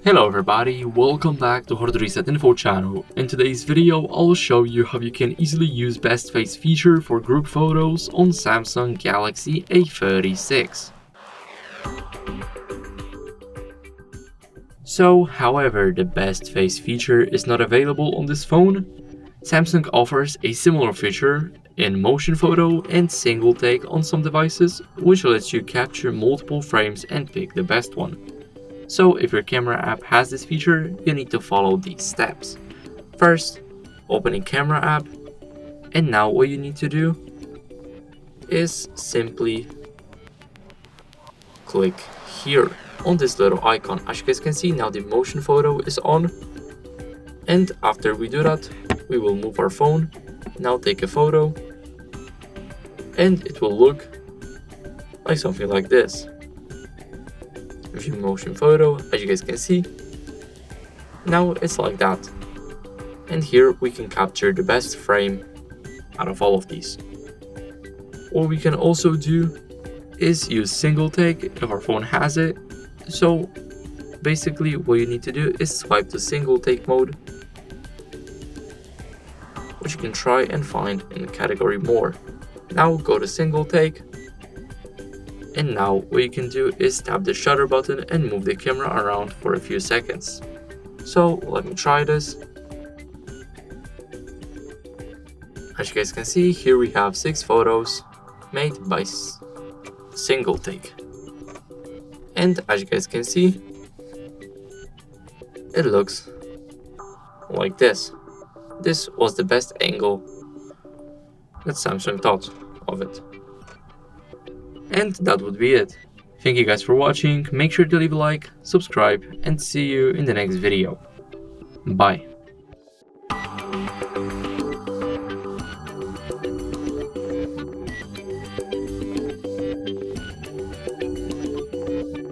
Hello everybody, welcome back to HardReset.Info channel. In today's video, I will show you how you can easily use best face feature for group photos on Samsung Galaxy A36. So, however the best face feature is not available on this phone, Samsung offers a similar feature in motion photo and single take on some devices, which lets you capture multiple frames and pick the best one. So if your camera app has this feature, you need to follow these steps. First, opening camera app, and now what you need to do is simply click here on this little icon. As you guys can see, now the motion photo is on, and after we do that, we will move our phone, now take a photo, and it will look like something like this. View motion photo, as you guys can see, now it's like that. And here we can capture the best frame out of all of these. What we can also do is use single take if our phone has it. So basically what you need to do is swipe to single take mode, which you can try and find in category more. Now go to single take. And now what you can do is tap the shutter button and move the camera around for a few seconds. So let me try this. As you guys can see, here we have 6 photos made by single take. And as you guys can see, it looks like this. This was the best angle that Samsung thought of it. And that would be it. Thank you guys for watching, make sure to leave a like, subscribe, and see you in the next video. Bye.